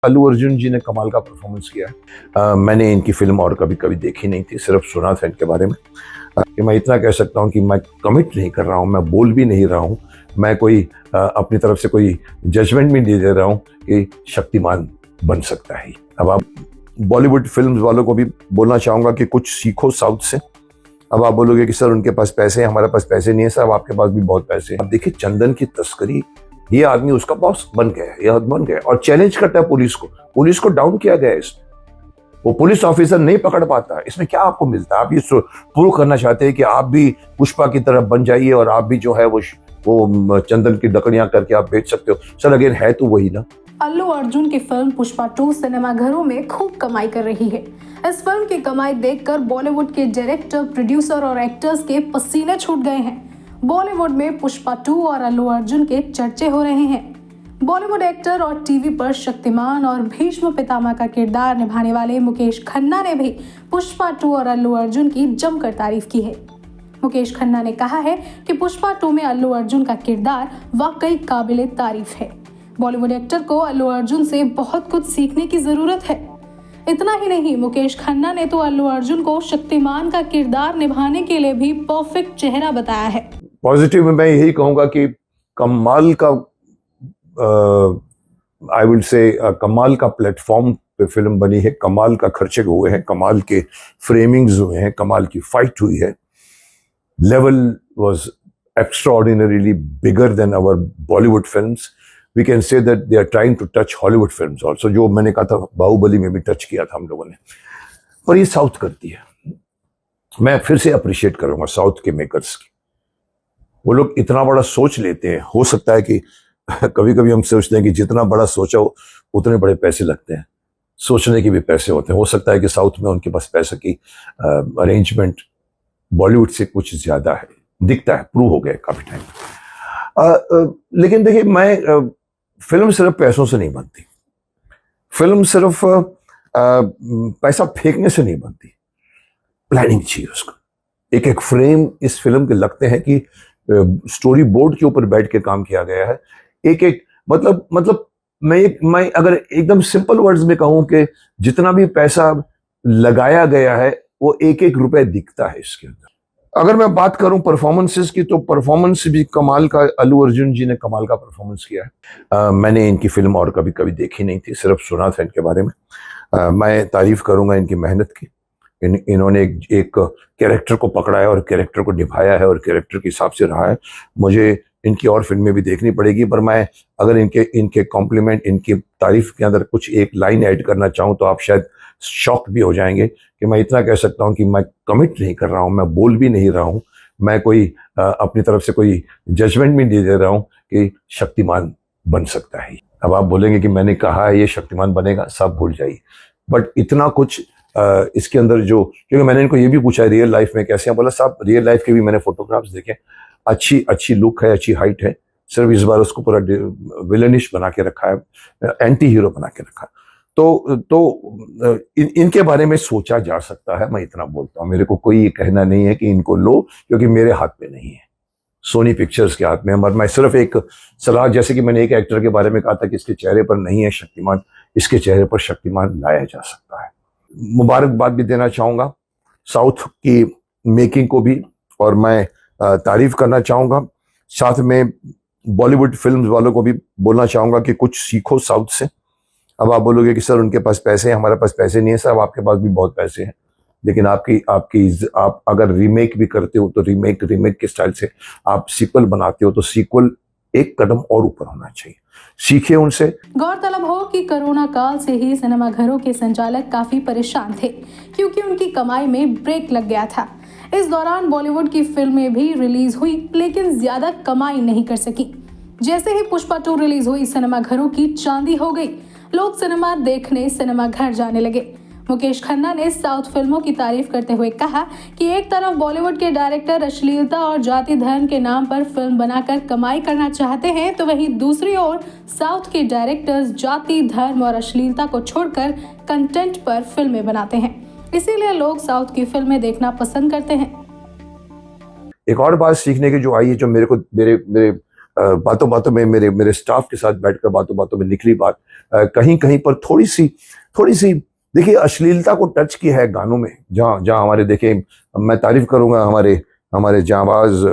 अल्लू अर्जुन जी ने कमाल का परफॉर्मेंस किया है। मैंने इनकी फिल्म और कभी कभी देखी नहीं थी, सिर्फ सुना था इनके बारे में। कि मैं इतना कह सकता हूँ कि मैं कमिट नहीं कर रहा हूँ, मैं बोल भी नहीं रहा हूँ, मैं कोई अपनी तरफ से कोई जजमेंट भी नहीं दे रहा हूँ कि शक्तिमान बन सकता है। अब आप बॉलीवुड फिल्म वालों को भी बोलना चाहूँगा कि कुछ सीखो साउथ से। अब आप बोलोगे कि सर उनके पास पैसे हैं, हमारे पास पैसे नहीं है। सर आपके पास भी बहुत पैसे हैं। अब देखिए चंदन की तस्करी, ये आदमी उसका बॉस बन गया, ये बन गया और चैलेंज करता है पुलिस को डाउन किया गया है इसमें। वो पुलिस ऑफिसर नहीं पकड़ पाता। इसमें क्या आपको मिलता है? आप ये प्रूव करना चाहते हैं कि आप भी पुष्पा की तरफ बन जाइए और आप भी जो है वो चंदन की डकड़ियां करके आप बेच सकते हो। सर अगेन है तो वही ना। अल्लू अर्जुन की फिल्म पुष्पा 2 सिनेमाघरों में खूब कमाई कर रही है। इस फिल्म की कमाई देखकर बॉलीवुड के डायरेक्टर, प्रोड्यूसर और एक्टर्स के पसीने छूट गए हैं। बॉलीवुड में पुष्पा 2 और अल्लू अर्जुन के चर्चे हो रहे हैं। बॉलीवुड एक्टर और टीवी पर शक्तिमान और भीष्म पितामह का किरदार निभाने वाले मुकेश खन्ना ने भी पुष्पा 2 और अल्लू अर्जुन की जमकर तारीफ की है। मुकेश खन्ना ने कहा है कि पुष्पा 2 में अल्लू अर्जुन का किरदार वाकई काबिले तारीफ है। बॉलीवुड एक्टर को अल्लू अर्जुन से बहुत कुछ सीखने की जरूरत है। इतना ही नहीं, मुकेश खन्ना ने तो अल्लू अर्जुन को शक्तिमान का किरदार निभाने के लिए भी परफेक्ट चेहरा बताया है। पॉजिटिव में मैं यही कहूंगा कि कमाल का आई विल से कमाल का प्लेटफॉर्म पे फिल्म बनी है, कमाल का खर्चे हुए हैं, कमाल के फ्रेमिंग्स हुए हैं, कमाल की फाइट हुई है। Level was extraordinarily bigger than our Bollywood films. We can say that they are trying to touch Hollywood films also, जो मैंने कहा था बाहुबली में भी टच किया था हम लोगों ने, पर ये साउथ करती है। मैं फिर से अप्रिशिएट करूंगा साउथ के मेकर्स की। वो लोग इतना बड़ा सोच लेते हैं। हो सकता है कि कभी कभी हम सोचते हैं कि जितना बड़ा सोचा उतने बड़े पैसे लगते हैं, सोचने के भी पैसे होते हैं। हो सकता है कि साउथ में उनके पास पैसे की अरेंजमेंट बॉलीवुड से कुछ ज्यादा है, दिखता है, प्रूव हो गया काफी टाइम। लेकिन देखिए, मैं फिल्म सिर्फ पैसों से नहीं बनती, फिल्म सिर्फ पैसा फेंकने से नहीं बनती। प्लानिंग चाहिए उसको। एक एक फ्रेम इस फिल्म के लगते हैं कि स्टोरी बोर्ड के ऊपर बैठ के काम किया गया है। एक एक मतलब मैं अगर एकदम सिंपल वर्ड्स में कहूं कि जितना भी पैसा लगाया गया है वो एक एक रुपए दिखता है इसके अंदर। अगर मैं बात करूं परफॉर्मेंसेस की, तो परफॉर्मेंस भी कमाल का, अल्लू अर्जुन जी ने कमाल का परफॉर्मेंस किया है। मैंने इनकी फिल्म और कभी कभी देखी नहीं थी, सिर्फ सुना था इनके बारे में। मैं तारीफ करूंगा इनकी मेहनत की। इन्होंने एक कैरेक्टर को पकड़ा है और कैरेक्टर को निभाया है और कैरेक्टर के हिसाब से रहा है। मुझे इनकी और फिल्में भी देखनी पड़ेगी, पर मैं अगर इनके कॉम्प्लीमेंट, इनकी तारीफ के अंदर कुछ एक लाइन ऐड करना चाहूँ तो आप शायद शॉक भी हो जाएंगे कि मैं इतना कह सकता हूँ कि मैं कमिट नहीं कर रहा हूँ, मैं बोल भी नहीं रहा हूँ, मैं कोई अपनी तरफ से कोई जजमेंट भी नहीं दे रहा हूँ कि शक्तिमान बन सकता है। अब आप बोलेंगे कि मैंने कहा है ये शक्तिमान बनेगा, सब भूल जाइए। बट इतना कुछ इसके अंदर जो, क्योंकि मैंने इनको ये भी पूछा है रियल लाइफ में कैसे हैं, बोला साहब रियल लाइफ के भी मैंने फोटोग्राफ्स देखे, अच्छी लुक है, अच्छी हाइट है। सिर्फ इस बार उसको पूरा विलनिश बना के रखा है, एंटी हीरो बना के रखा है। इनके बारे में सोचा जा सकता है, मैं इतना बोलता हूँ। मेरे को कोई ये कहना नहीं है कि इनको लो, क्योंकि मेरे हाथ में नहीं है, सोनी पिक्चर्स के हाथ में। मगर मैं सिर्फ एक सलाह, जैसे कि मैंने एक एक्टर के बारे में कहा था कि इसके चेहरे पर नहीं है शक्तिमान, इसके चेहरे पर शक्तिमान लाया जा सकता है। मुबारकबाद भी देना चाहूंगा साउथ की मेकिंग को भी, और मैं तारीफ करना चाहूंगा। साथ में बॉलीवुड फिल्म वालों को भी बोलना चाहूंगा कि कुछ सीखो साउथ से। अब आप बोलोगे कि सर उनके पास पैसे हैं, हमारे पास पैसे नहीं है। सर आपके पास भी बहुत पैसे हैं, लेकिन आप अगर रीमेक भी करते हो तो रीमेक के स्टाइल से आप सीक्वल बनाते हो तो सीक्वल एक कदम और ऊपर होना चाहिए। सीखे उनसे। गौरतलब हो कि कोरोना काल से ही सिनेमाघरों के संचालक काफी परेशान थे, क्योंकि उनकी कमाई में ब्रेक लग गया था। इस दौरान बॉलीवुड की फिल्में भी रिलीज हुई, लेकिन ज्यादा कमाई नहीं कर सकी। जैसे ही पुष्पा 2 रिलीज हुई, सिनेमाघरों की चांदी हो गई। लोग सिनेमा देखने सिनेमाघर जाने लगे। मुकेश खन्ना ने साउथ फिल्मों की तारीफ करते हुए कहा कि एक तरफ बॉलीवुड के डायरेक्टर अश्लीलता और जाति धर्म के नाम पर फिल्म बनाकर कमाई करना चाहते हैं, तो वहीं दूसरी ओर साउथ के डायरेक्टर्स जाति, धर्म और अश्लीलता को छोड़कर कंटेंट पर फिल्में बनाते हैं। इसीलिए लोग साउथ की फिल्में देखना पसंद करते हैं। एक और बात सीखने की जो आई है, जो मेरे बातों बातों में मेरे स्टाफ के साथ बैठकर बातों बातों में निकली बात, कहीं कहीं पर थोड़ी सी देखिए अश्लीलता को टच किया है गानों में, जहाँ जहाँ हमारे देखिए, मैं तारीफ करूंगा हमारे जांबाज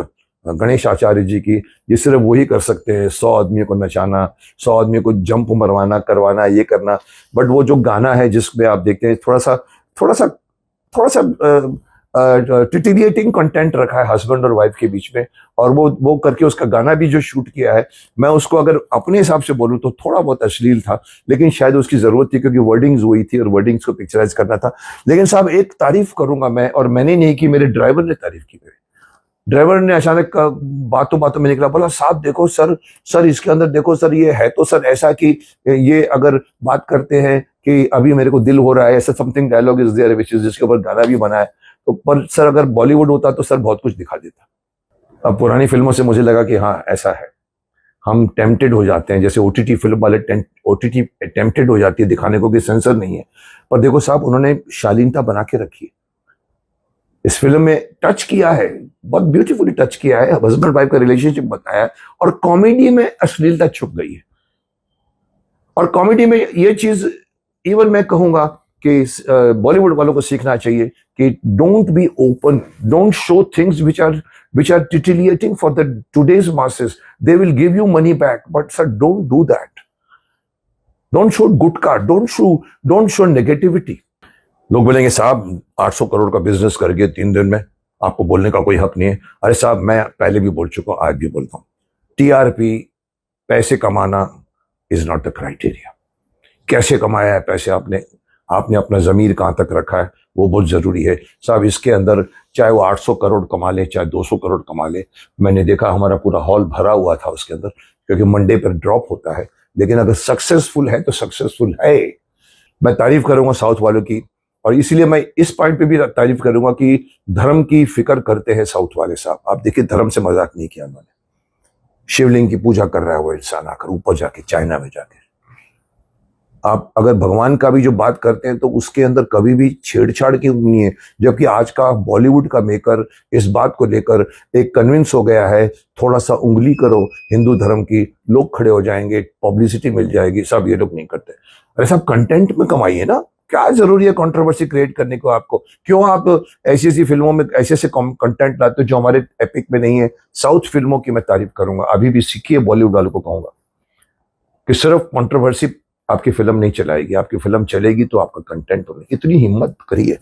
गणेश आचार्य जी की, ये सिर्फ वही कर सकते हैं, 100 आदमियों को नचाना, 100 आदमियों को जंप मरवाना करवाना, ये करना। बट वो जो गाना है जिसमें आप देखते हैं थोड़ा सा टिटिलिएटिंग कंटेंट रखा है हस्बैंड और वाइफ के बीच में, और वो करके उसका गाना भी जो शूट किया है, मैं उसको अगर अपने हिसाब से बोलूं तो थोड़ा बहुत अश्लील था, लेकिन शायद उसकी जरूरत थी क्योंकि वर्डिंग्स हुई थी और वर्डिंग्स को पिक्चराइज करना था। लेकिन साहब एक तारीफ करूंगा मैं, और मैंने नहीं की, मेरे ड्राइवर ने तारीफ की। मेरे ड्राइवर ने अचानक बातों बातों में निकला, बोला साहब देखो सर इसके अंदर देखो सर, ये है तो सर ऐसा कि ये अगर बात करते हैं कि अभी मेरे को दिल हो रहा है, ऐसा something dialogue is there which is, जिसके ऊपर गाना भी बना है। तो पर सर अगर बॉलीवुड होता तो सर बहुत कुछ दिखा देता। अब पुरानी फिल्मों से मुझे लगा कि हाँ ऐसा है, हम टेम्पटेड हो जाते हैं, जैसे ओटीटी फिल्म वाले ओटीटी टेम्पटेड हो जाती है दिखाने को कि सेंसर नहीं है। पर देखो साहब उन्होंने शालीनता बना के रखी है, इस फिल्म में टच किया है, बहुत ब्यूटीफुली टच किया है, हस्बैंड वाइफ का रिलेशनशिप बताया है, और कॉमेडी में अश्लीलता छुप गई है। और कॉमेडी में ये चीज इवन मैं कहूंगा कि बॉलीवुड वालों को सीखना चाहिए कि don't be open, don't show things which are titillating for the today's masses, they will give you money back, but sir don't do that, don't show gutka, don't show negativity. लोग बोलेंगे साहब 800 करोड़ का बिजनेस करके 3 दिन में, आपको बोलने का कोई हक नहीं है। अरे साहब मैं पहले भी बोल चुका हूं, आज भी बोलता हूं, टीआरपी, पैसे कमाना इज नॉट द क्राइटेरिया। कैसे कमाया है पैसे आपने अपना जमीर कहां तक रखा है, वो बहुत जरूरी है साहब। इसके अंदर चाहे वो 800 करोड़ कमा ले, चाहे 200 करोड़ कमा ले, मैंने देखा हमारा पूरा हॉल भरा हुआ था उसके अंदर, क्योंकि मंडे पर ड्रॉप होता है। लेकिन अगर सक्सेसफुल है तो सक्सेसफुल है। मैं तारीफ करूंगा साउथ वालों की, और इसीलिए मैं इस पॉइंट पे भी तारीफ करूंगा कि धर्म की फिक्र करते हैं साउथ वाले साहब। आप देखिए धर्म से मजाक नहीं किया उन्होंने, शिवलिंग की पूजा कर रहा है वो इंसान आकर ऊपर जाके, चाइना में जाके। आप अगर भगवान का भी जो बात करते हैं तो उसके अंदर कभी भी छेड़छाड़ की नहीं है, जबकि आज का बॉलीवुड का मेकर इस बात को लेकर एक कन्विंस हो गया है, थोड़ा सा उंगली करो हिंदू धर्म की, लोग खड़े हो जाएंगे, पब्लिसिटी मिल जाएगी। सब ये लोग नहीं करते। अरे सब कंटेंट में कमाइए ना, क्या जरूरी है कंट्रोवर्सी क्रिएट करने को आपको? क्यों आप ऐसी ऐसी फिल्मों में ऐसे ऐसे कंटेंट लाते हो जो हमारे एपिक में नहीं है? साउथ फिल्मों की मैं तारीफ करूंगा, अभी भी सीखिए, बॉलीवुड वालों को कहूंगा कि सिर्फ कंट्रोवर्सी आपकी फिल्म नहीं चलाएगी, आपकी फिल्म चलेगी तो आपका कंटेंट होगा। इतनी हिम्मत करिए।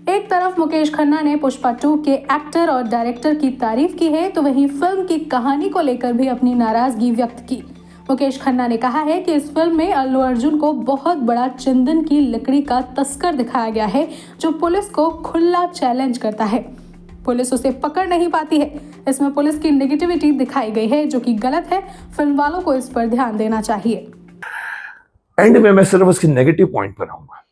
एक तरफ मुकेश खन्ना ने पुष्पा 2 के एक्टर और डायरेक्टर की तारीफ की है, तो वहीं फिल्म की कहानी को लेकर भी अपनी नाराजगी व्यक्त की। मुकेश खन्ना ने कहा है कि इस फिल्म में अल्लू अर्जुन को बहुत बड़ा चंदन की लकड़ी का तस्कर दिखाया गया है, जो पुलिस को खुला चैलेंज करता है। पुलिस उसे पकड़ नहीं पाती है। इसमें पुलिस की नेगेटिविटी दिखाई गई है, जो कि गलत है। फिल्म वालों को इस पर ध्यान देना चाहिए। एंड में मैं सिर्फ उसके नेगेटिव पॉइंट पर आऊंगा,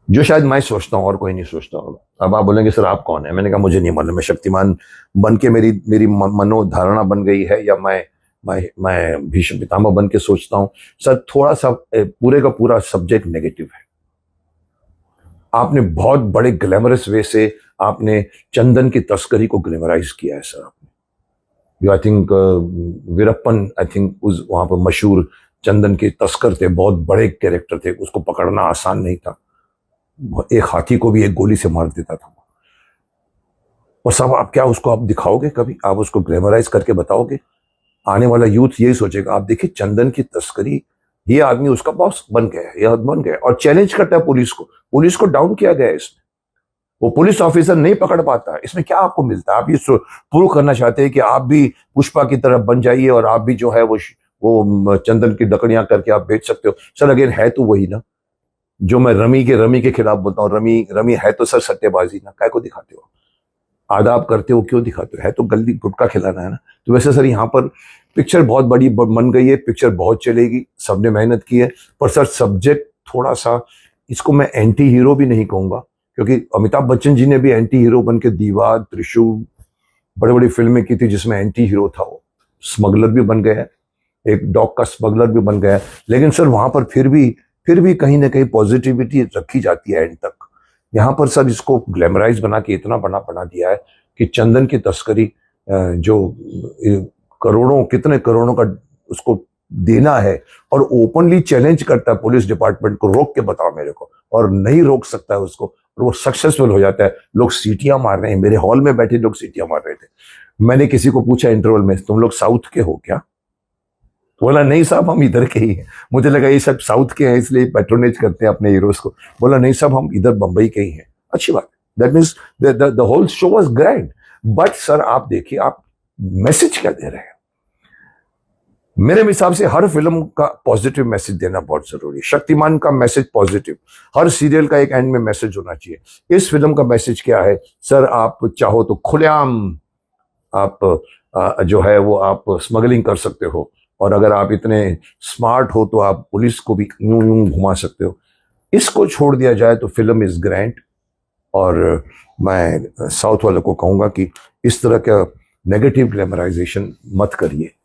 जो शायद मैं सोचता हूं और कोई नहीं सोचता होगा। अब आप बोलेंगे सर आप कौन है? मैंने कहा मुझे नहीं मालूम, मैं शक्तिमान बन के मेरी मनोधारणा बन गई है, या मैं भीष्म पितामह बन के सोचता हूं। सर थोड़ा सा पूरे का पूरा सब्जेक्ट नेगेटिव है। आपने बहुत बड़े ग्लैमरस वे से आपने चंदन की तस्करी को ग्लैमराइज किया है सर आपने। जो I think Veerappan I think उस वहां पर मशहूर चंदन के तस्कर थे, बहुत बड़े कैरेक्टर थे, उसको पकड़ना आसान नहीं था। एक हाथी को भी एक गोली से मार देता था। और सब आप क्या उसको आप दिखाओगे? कभी आप उसको ग्लैमराइज करके बताओगे? आने वाला यूथ यही सोचेगा। आप देखिए चंदन की तस्करी, ये आदमी उसका बॉस बन गया है, यह बन गया और चैलेंज करता है पुलिस को डाउन किया गया है इसमें। वो पुलिस ऑफिसर नहीं पकड़ पाता। इसमें क्या आपको मिलता है? आप ये प्रूव करना चाहते हैं कि आप भी पुष्पा की तरफ बन जाइए और आप भी जो है वो चंदन की लकड़ियां करके आप बेच सकते हो। सर अगेन है तो वही ना जो मैं रमी के खिलाफ बोलता हूँ। रमी है तो सर सट्टेबाजी ना, काय को दिखाते हो? आदाब करते हो क्यों दिखाते हो? है तो गलती गुटका खिलाना है ना। तो वैसे सर यहाँ पर पिक्चर बहुत बड़ी बन गई है, पिक्चर बहुत चलेगी, सबने मेहनत की है, पर सर सब्जेक्ट थोड़ा सा, इसको मैं एंटी हीरो भी नहीं कहूंगा, क्योंकि अमिताभ बच्चन जी ने भी एंटी हीरो बन के दीवार, त्रिशूल, बड़ी बड़ी फिल्में की थी जिसमें एंटी हीरो था। वो स्मगलर भी बन गया है, एक डॉग का स्मगलर भी बन गया है। लेकिन सर वहां पर फिर भी कहीं ना कहीं पॉजिटिविटी रखी जाती है एंड तक। यहाँ पर सर इसको ग्लैमराइज बना के इतना बना दिया है कि चंदन की तस्करी जो करोड़ों कितने करोड़ों का उसको देना है और ओपनली चैलेंज करता है पुलिस डिपार्टमेंट को, रोक के बताओ मेरे को, और नहीं रोक सकता है उसको, और वो सक्सेसफुल हो जाता है। लोग सीटियां मार रहे हैं, मेरे हॉल में बैठे लोग सीटियां मार रहे थे। मैंने किसी को पूछा इंटरवल में, तुम लोग साउथ के हो क्या? बोला नहीं साहब, हम इधर के ही हैं। मुझे लगा ये सब साउथ के हैं इसलिए पैट्रोनेज करते हैं अपने हीरोज को। बोला नहीं साहब, हम इधर बंबई के ही हैं। अच्छी बात, that means the whole show was grand. But sir आप देखिए, आप मैसेज क्या दे रहे हैं? मेरे हिसाब से हर फिल्म का पॉजिटिव मैसेज देना बहुत जरूरी है। शक्तिमान का मैसेज पॉजिटिव, हर सीरियल का एक एंड में मैसेज होना चाहिए। इस फिल्म का मैसेज क्या है सर? आप चाहो तो खुलेआम आप जो है वो आप स्मगलिंग कर सकते हो, और अगर आप इतने स्मार्ट हो तो आप पुलिस को भी यूं यूं घुमा सकते हो। इसको छोड़ दिया जाए तो फिल्म इज ग्रैंड। और मैं साउथ वालों को कहूंगा कि इस तरह का नेगेटिव ग्लैमराइजेशन मत करिए।